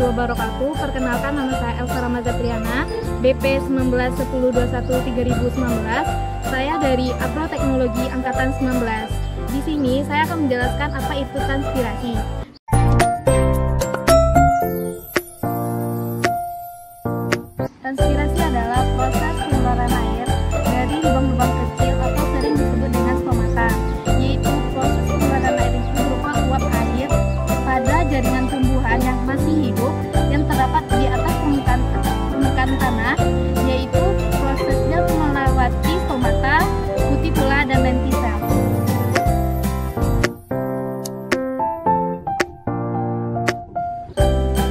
wabarakatuh. Perkenalkan, nama saya Elsa Ramazatriana, BP 191021-3019. Saya dari Agroteknologi Angkatan 19. Di sini saya akan menjelaskan apa itu transpirasi. Transpirasi adalah proses pengeluaran air dari lubang-lubang kecil atau sering disebut dengan stomata, yaitu proses pengeluaran air itu berupa uap air pada jaringan tumbuhan yang masih hidup yang terdapat di atas permukaan tanah, yaitu prosesnya melewati stomata, cuticula, dan lenticel.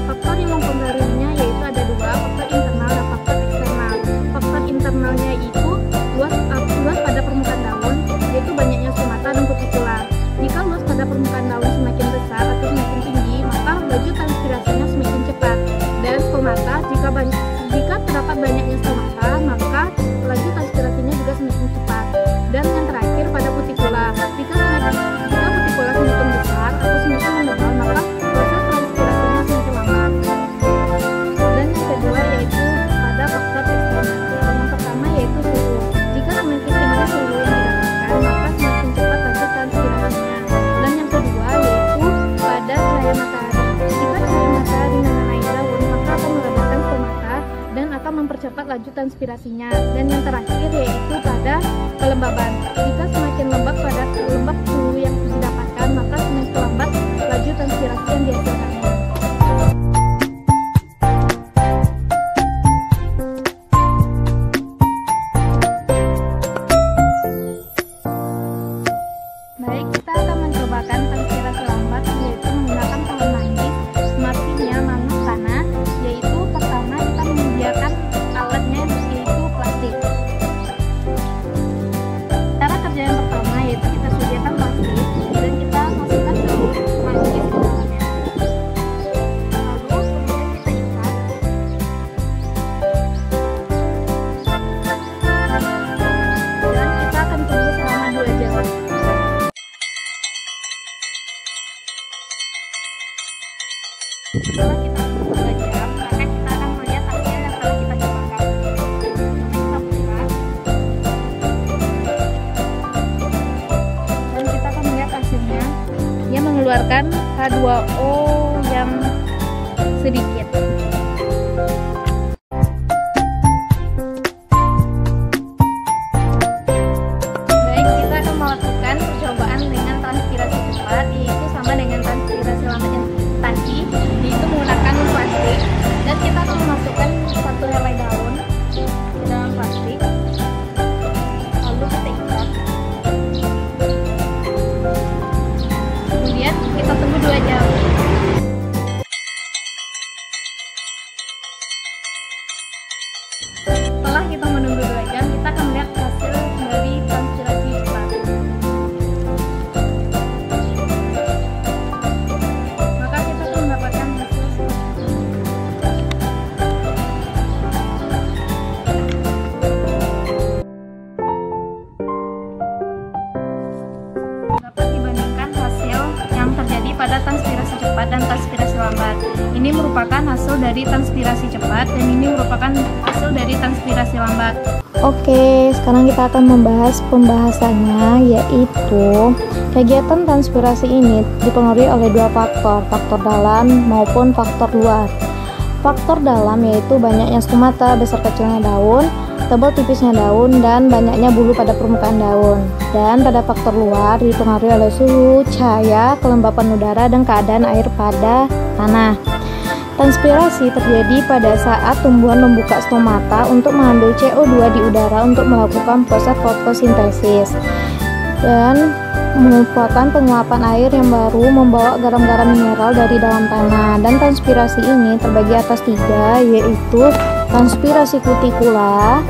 Faktor yang mempengaruhinya yaitu ada dua, faktor internal dan faktor eksternal. Faktor internalnya itu luas pada permukaan daun, yaitu banyaknya stomata dan cuticula. Jika luas pada permukaan daun semakin besar atau semakin tinggi, maka laju transpirasinya semakin cepat. Dan stomata, jika terdapat banyaknya stomata, maka laju transpirasinya juga semakin cepat. Dan yang terakhir pada cuticula, jika cuticula semakin besar atau semakin menebal, maka proses transpirasinya semakin lambat. Dan yang kedua yaitu pada faktor eksternal. Yang pertama yaitu suhu. Jika semakin tinggi suhu yang didapatkan, maka semakin cepat laju transpirasinya. Dan yang kedua yaitu pada cahaya matahari. Jika cahaya matahari mengenai daun, maka akan meledakkan stomata dan akan mempercepat laju transpirasinya. Dan yang terakhir yaitu pada kelembaban. Jika semakin lembab suhu yang didapatkan, maka semakin lambat laju transpirasi yang dihasilkannya. Baik, kita akan mencobakan transpirasi lambat, yaitu menggunakan pohon manggis, artinya nanas tanah, yaitu pertama kita menyediakan alatnya yaitu plastik. Cara kerja yang pertama yaitu kita sediakan plastik dan kita masukkan daun manggis ke dalamnya. Lalu kemudian kita ikat. Dan kita akan tunggu selama 2 jam. Setelah kita tunggu 2 jam, maka kita akan melihat hasil yang telah kita cobakan. Kita buka dan kita akan melihat hasilnya. Dia mengeluarkan H2O yang sedikit. Baik, kita akan melakukan percobaan dengan transpirasi cepat, yaitu sama dengan transpirasi lambat yang tadi, yaitu menggunakan plastik. Dan kita akan memasukkan 1 helai daun ke dalam plastik, lalu kita ikat. Kemudian kita tunggu 2 jam. Setelah kita menunggu 2 jam, kita akan melihat hasil dari transpirasi cepat. Maka kita akan mendapatkan hasil seperti ini. Dapat dibandingkan hasil yang terjadi pada transpirasi cepat dan transpirasi lambat. Ini merupakan hasil dari transpirasi cepat dan ini merupakan hasil dari transpirasi lambat. Oke, sekarang kita akan membahas pembahasannya, yaitu kegiatan transpirasi ini dipengaruhi oleh 2 faktor, faktor dalam maupun faktor luar. Faktor dalam yaitu banyaknya stomata, besar kecilnya daun, tebal tipisnya daun, dan banyaknya bulu pada permukaan daun. Dan pada faktor luar dipengaruhi oleh suhu, cahaya, kelembapan udara, dan keadaan air pada tanah. Transpirasi terjadi pada saat tumbuhan membuka stomata untuk mengambil CO2 di udara untuk melakukan proses fotosintesis dan merupakan penguapan air yang baru membawa garam-garam mineral dari dalam tanah. Dan transpirasi ini terbagi atas 3, yaitu transpirasi cuticula,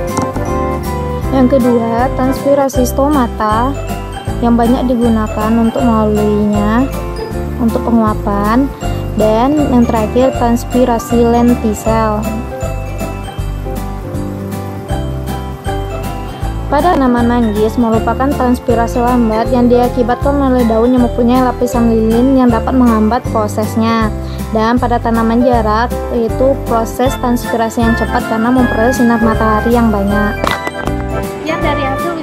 yang kedua transpirasi stomata yang banyak digunakan untuk melaluinya untuk penguapan, dan yang terakhir transpirasi lenticel. Pada tanaman manggis merupakan transpirasi lambat yang diakibatkan oleh daun yang mempunyai lapisan lilin yang dapat menghambat prosesnya. Dan pada tanaman jarak, yaitu proses transpirasi yang cepat karena memperoleh sinar matahari yang banyak. Sekian dari hasil